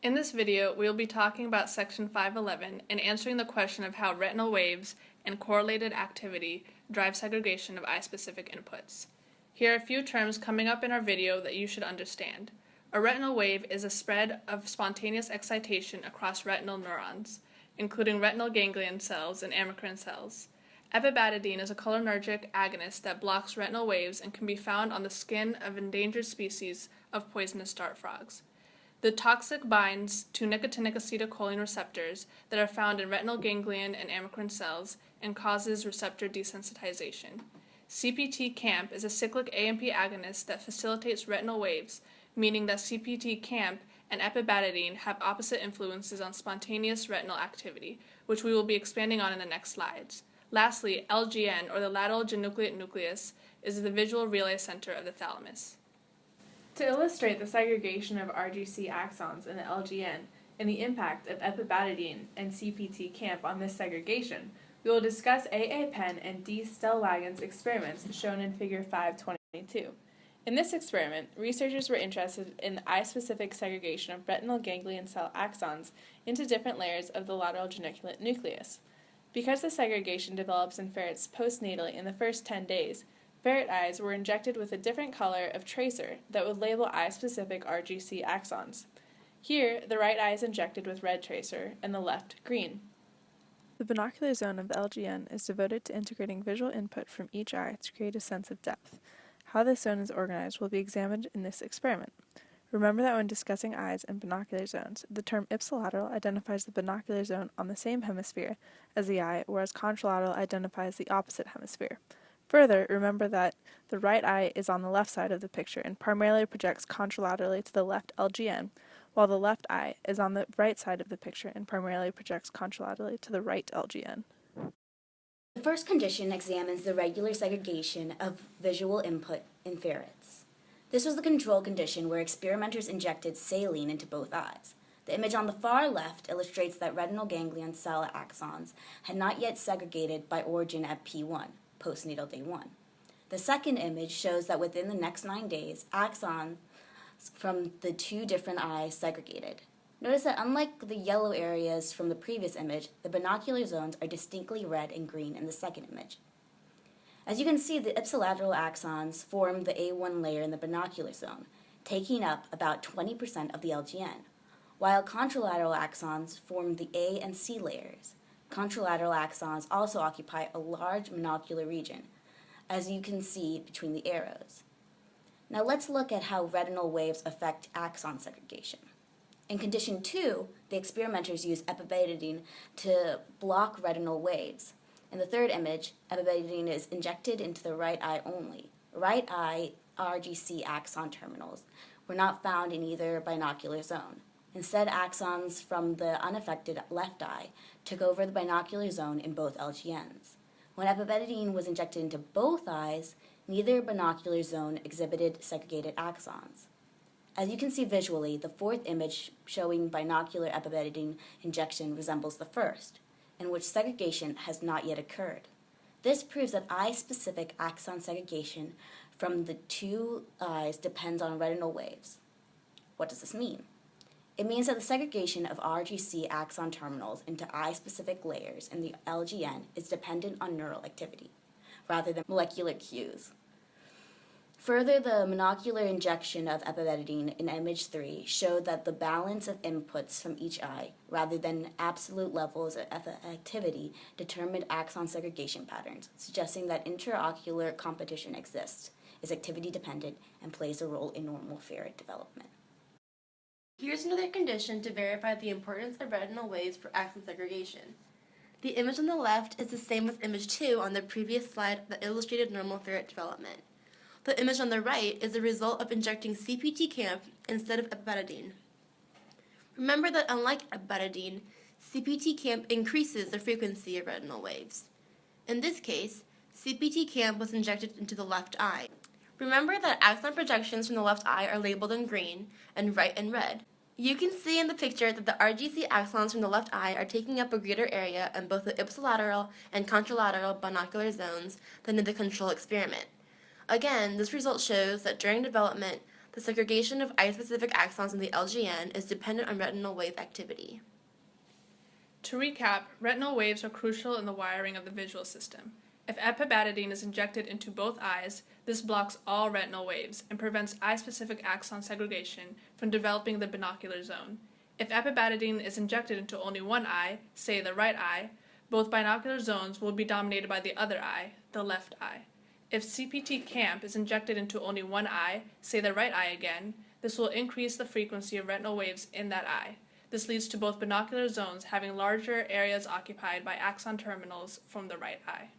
In this video, we will be talking about Section 511 and answering the question of how retinal waves and correlated activity drive segregation of eye-specific inputs. Here are a few terms coming up in our video that you should understand. A retinal wave is a spread of spontaneous excitation across retinal neurons, including retinal ganglion cells and amacrine cells. Epibadidine is a cholinergic agonist that blocks retinal waves and can be found on the skin of endangered species of poisonous dart frogs. The toxic binds to nicotinic acetylcholine receptors that are found in retinal ganglion and amacrine cells and causes receptor desensitization. CPT-CAMP is a cyclic AMP agonist that facilitates retinal waves, meaning that CPT-CAMP and epibadidine have opposite influences on spontaneous retinal activity, which we will be expanding on in the next slides. Lastly, LGN, or the lateral genucleate nucleus, is the visual relay center of the thalamus. To illustrate the segregation of RGC axons in the LGN and the impact of epibadidine and CPT-CAMP on this segregation, we will discuss A.A. Penn and D. Stellwagen's experiments shown in Figure 522. In this experiment, researchers were interested in the eye-specific segregation of retinal ganglion cell axons into different layers of the lateral geniculate nucleus. Because the segregation develops in ferrets postnatally in the first 10 days, ferret eyes were injected with a different color of tracer that would label eye-specific RGC axons. Here, the right eye is injected with red tracer and the left green. The binocular zone of the LGN is devoted to integrating visual input from each eye to create a sense of depth. How this zone is organized will be examined in this experiment. Remember that when discussing eyes and binocular zones, the term ipsilateral identifies the binocular zone on the same hemisphere as the eye, whereas contralateral identifies the opposite hemisphere. Further, remember that the right eye is on the left side of the picture and primarily projects contralaterally to the left LGN, while the left eye is on the right side of the picture and primarily projects contralaterally to the right LGN. The first condition examines the regular segregation of visual input in ferrets. This was the control condition where experimenters injected saline into both eyes. The image on the far left illustrates that retinal ganglion cell axons had not yet segregated by origin at P1, postnatal day 1. The second image shows that within the next 9 days, axons from the two different eyes segregated. Notice that unlike the yellow areas from the previous image, the binocular zones are distinctly red and green in the second image. As you can see, the ipsilateral axons form the A1 layer in the binocular zone, taking up about 20% of the LGN, while contralateral axons form the A and C layers. Contralateral axons also occupy a large monocular region, as you can see between the arrows. Now let's look at how retinal waves affect axon segregation. In condition 2, the experimenters used epibadidine to block retinal waves. In the third image, epibadidine is injected into the right eye only. Right eye RGC axon terminals were not found in either binocular zone. Instead, axons from the unaffected left eye took over the binocular zone in both LGNs. When epibadidine was injected into both eyes, neither binocular zone exhibited segregated axons. As you can see visually, the fourth image showing binocular epibadidine injection resembles the first, in which segregation has not yet occurred. This proves that eye-specific axon segregation from the two eyes depends on retinal waves. What does this mean? It means that the segregation of RGC axon terminals into eye-specific layers in the LGN is dependent on neural activity, rather than molecular cues. Further, the monocular injection of epibadidine in image 3 showed that the balance of inputs from each eye, rather than absolute levels of activity, determined axon segregation patterns, suggesting that intraocular competition exists, is activity dependent, and plays a role in normal ferret development. Here's another condition to verify the importance of retinal waves for axon segregation. The image on the left is the same as image 2 on the previous slide that illustrated normal ferret development. The image on the right is the result of injecting CPT-CAMP instead of epibadidine. Remember that unlike epibadidine, CPT-CAMP increases the frequency of retinal waves. In this case, CPT-CAMP was injected into the left eye. Remember that axon projections from the left eye are labeled in green and right in red. You can see in the picture that the RGC axons from the left eye are taking up a greater area in both the ipsilateral and contralateral binocular zones than in the control experiment. Again, this result shows that during development, The segregation of eye-specific axons in the LGN is dependent on retinal wave activity. To recap, retinal waves are crucial in the wiring of the visual system. If epibadidine is injected into both eyes, this blocks all retinal waves and prevents eye-specific axon segregation from developing the binocular zone. If epibadidine is injected into only one eye, say the right eye, both binocular zones will be dominated by the other eye, the left eye. If CPT camp is injected into only one eye, say the right eye again, this will increase the frequency of retinal waves in that eye. This leads to both binocular zones having larger areas occupied by axon terminals from the right eye.